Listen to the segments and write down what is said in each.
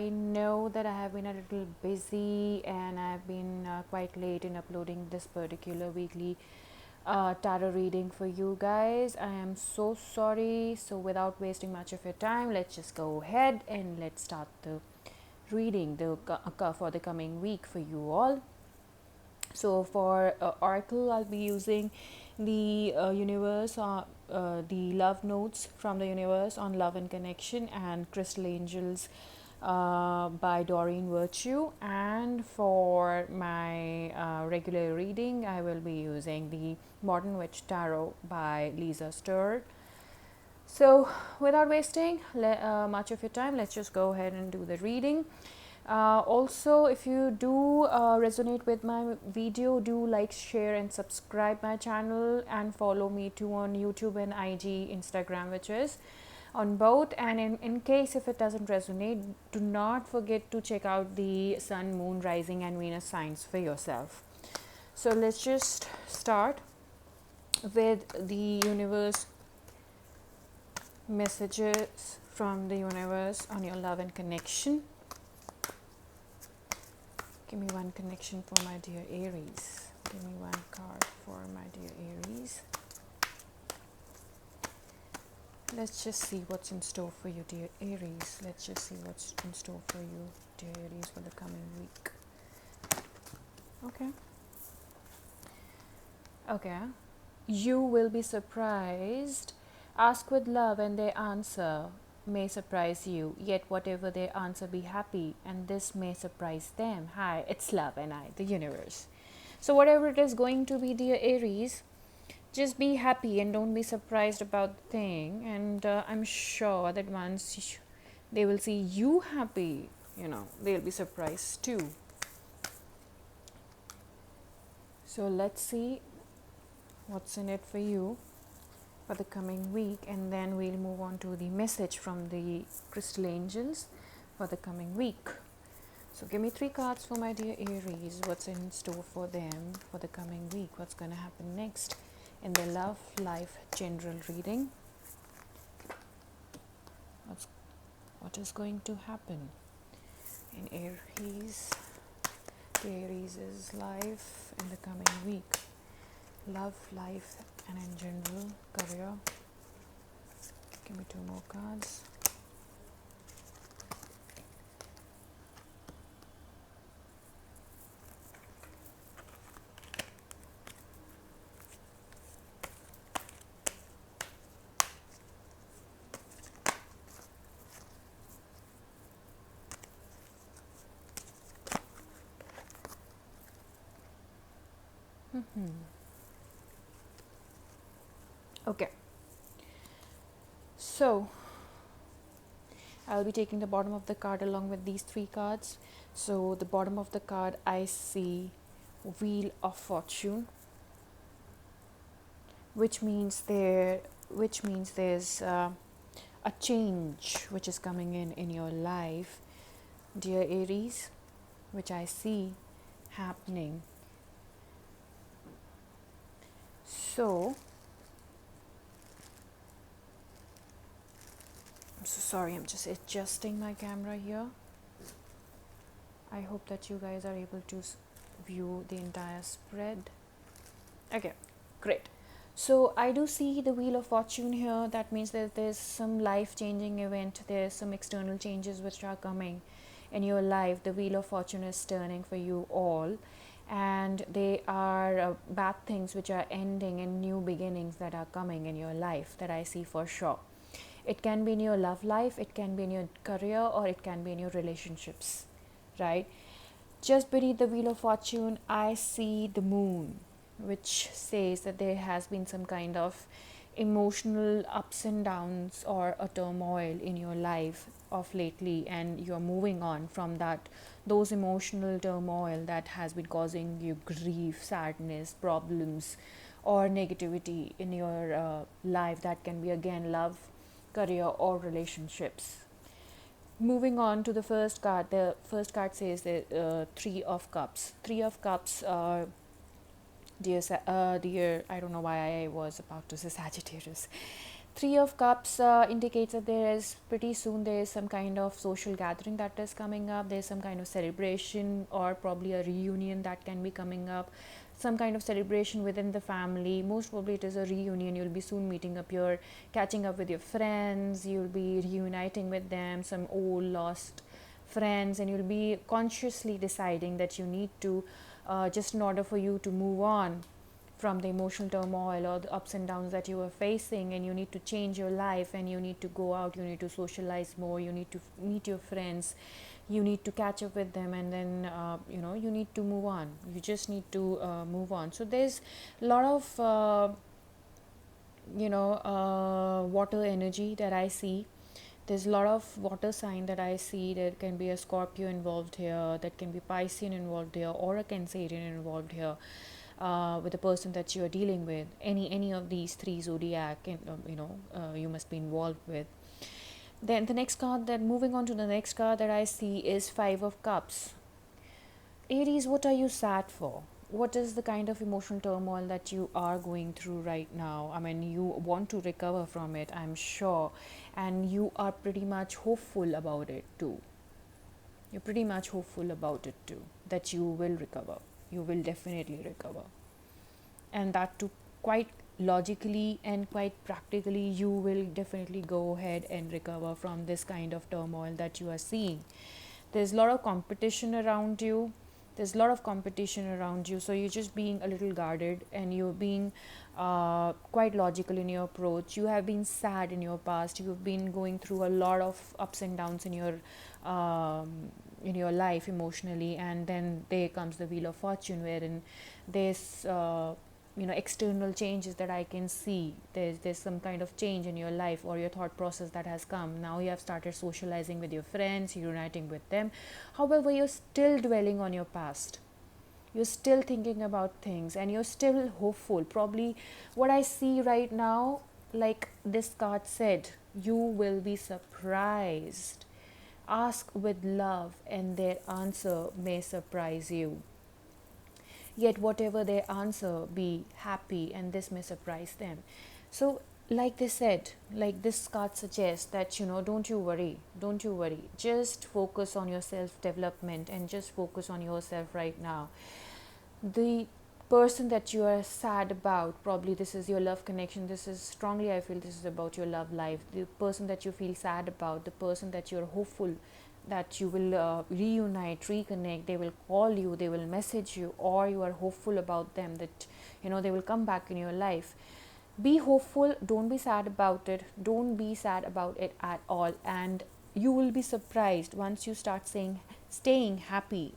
I know that I have been a little busy and I've been quite late in uploading this particular weekly tarot reading for you guys. I am so sorry. So, without wasting much of your time, let's just go ahead and let's start the reading for the coming week for you all. So for Oracle, I'll be using the universe, the love notes from the universe on love and connection, and Crystal Angels by Doreen Virtue. And for my regular reading, I will be using the Modern Witch Tarot by Lisa Sturr. So, without wasting much of your time, let's just go ahead and do the reading. Also, if you do resonate with my video, do like, share, and subscribe my channel, and follow me too on YouTube and IG, Instagram, which is on both. And in case if it doesn't resonate, do not forget to check out the Sun, Moon, Rising, and Venus signs for yourself. So let's just start with the universe messages from the universe on your love and connection. Give me one connection for my dear Aries. Give me one card for my dear Aries. Let's just see what's in store for you, dear Aries. Let's just see what's in store for you, dear Aries, for the coming week. Okay. You will be surprised. Ask with love and their answer may surprise you, yet whatever their answer, be happy, and this may surprise them. Hi, it's love and I, the universe. So whatever it is going to be, dear Aries, just be happy and don't be surprised about the thing. And I'm sure that once they will see you happy, they'll be surprised too. So let's see what's in it for you for the coming week, and then we'll move on to the message from the Crystal Angels for the coming week. So give me 3 cards for my dear Aries. What's in store for them for the coming week? What's going to happen next in their love life general reading? What is going to happen in Aries, Aries' life in the coming week? Love, life, and in general, career. Give me 2 more cards. Okay. So, I'll be taking the bottom of the card along with these 3 cards. So, the bottom of the card, I see Wheel of Fortune, which means there's a change which is coming in your life, dear Aries, which I see happening. So, I'm so sorry, I'm just adjusting my camera here. I hope that you guys are able to view the entire spread. Okay, great. So I do see the Wheel of Fortune here. That means that there's some life-changing event. There's some external changes which are coming in your life. The Wheel of Fortune is turning for you all, and they are bad things which are ending and new beginnings that are coming in your life, that I see for sure. It can be in your love life, it can be in your career, or it can be in your relationships, right? Just beneath the Wheel of Fortune, I see the moon, which says that there has been some kind of emotional ups and downs or a turmoil in your life of lately, and you're moving on from those emotional turmoil that has been causing you grief, sadness, problems, or negativity in your life. That can be again love, career, or relationships. Moving on to the first card. The first card says the 3 of Cups. 3 of Cups, dear, I don't know why I was about to say Sagittarius. Three of Cups indicates that there is pretty soon there is some kind of social gathering that is coming up. There's some kind of celebration or probably a reunion that can be coming up. Some kind of celebration within the family. Most probably it is a reunion. You'll be soon meeting up your, catching up with your friends. You'll be reuniting with them, some old lost friends, and you'll be consciously deciding that you need to, just in order for you to move on from the emotional turmoil or the ups and downs that you are facing, and you need to change your life, and you need to go out, you need to socialize more, you need to meet your friends, you need to catch up with them, and then you need to move on. You just need to move on. So there's a lot of water energy that I see. There's a lot of water sign that I see. There can be a Scorpio involved here, that can be Piscean involved here, or a Cancerian involved here, with the person that you are dealing with. Any of these three zodiac, you must be involved with. Then the next card, that moving on to the next card that I see is Five of Cups. Aries, what are you sad for? What is the kind of emotional turmoil that you are going through right now? I mean, you want to recover from it, I'm sure, and you are pretty much hopeful about it too. You're pretty much hopeful about it too, that you will recover. You will definitely recover. And that too, quite logically and quite practically, you will definitely go ahead and recover from this kind of turmoil that you are seeing. There's a lot of competition around you. There's a lot of competition around you, so you're just being a little guarded, and you're being quite logical in your approach. You have been sad in your past. You've been going through a lot of ups and downs in your life emotionally, and then there comes the Wheel of Fortune, wherein there's external changes that I can see. There's some kind of change in your life or your thought process that has come. Now you have started socializing with your friends, uniting with them. However, you're still dwelling on your past. You're still thinking about things, and you're still hopeful. Probably what I see right now, like this card said, you will be surprised. Ask with love, and their answer may surprise you. Yet whatever their answer, be happy, and this may surprise them. So like they said, like this card suggests that, don't you worry, just focus on your self development, and just focus on yourself right now. The person that you are sad about, probably this is your love connection. This is strongly, I feel this is about your love life. The person that you feel sad about, the person that you're hopeful that you will reunite, reconnect, they will call you, they will message you, or you are hopeful about them that they will come back in your life. Be hopeful, don't be sad about it, don't be sad about it at all, and you will be surprised once you start staying happy.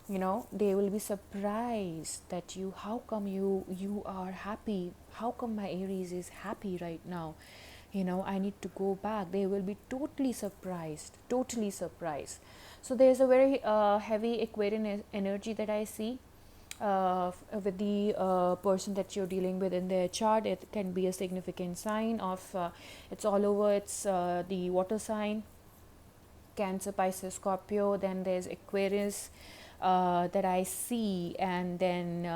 They will be surprised that how come you are happy, how come my Aries is happy right now. I need to go back. They will be totally surprised. So there's a very heavy Aquarian energy that I see with the person that you're dealing with in their chart. It can be a significant sign of it's all over. It's the water sign, Cancer, Pisces, Scorpio. Then there's Aquarius that I see, and then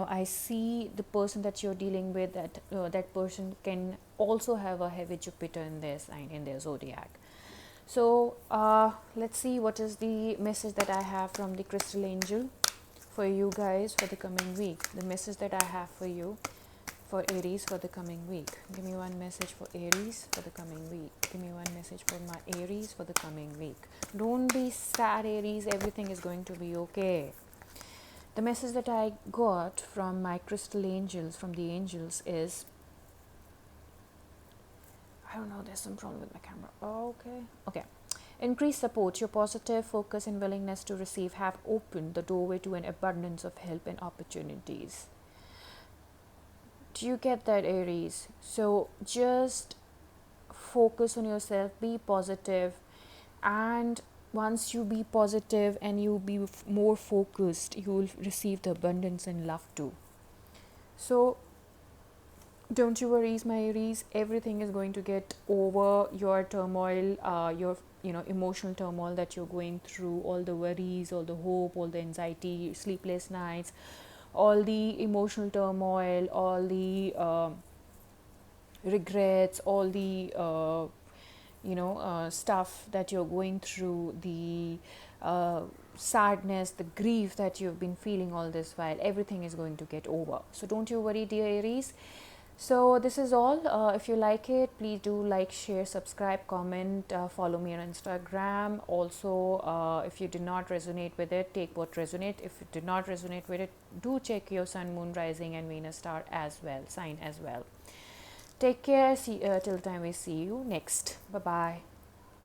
I see the person that you're dealing with, that person can also have a heavy Jupiter in their sign, in their zodiac. So let's see what is the message that I have from the crystal angel for you guys for the coming week. The message that I have for you for Aries for the coming week. Give me one message for Aries for the coming week. Give me one message for my Aries for the coming week. Don't be sad, Aries. Everything is going to be okay. The message that I got from my crystal angels, from the angels, is, I don't know, there's some problem with my camera. Okay. Increase support. Your positive focus and willingness to receive have opened the doorway to an abundance of help and opportunities. Do you get that, Aries? So just focus on yourself, be positive, and once you be positive and you be more focused, you will receive the abundance and love too. So don't you worry, my Aries. Everything is going to get over. Your turmoil, your emotional turmoil that you're going through, all the worries, all the hope, all the anxiety, sleepless nights, all the emotional turmoil, all the regrets, all the stuff that you're going through, the sadness, the grief that you've been feeling all this while, everything is going to get over. So don't you worry, dear Aries. So this is all. If you like it, please do like, share, subscribe, comment, follow me on Instagram. Also, if you did not resonate with it, take what resonate. If you did not resonate with it, do check your sun, moon, rising and Venus star as well, sign as well. Take care. See till the time we see you next. Bye bye.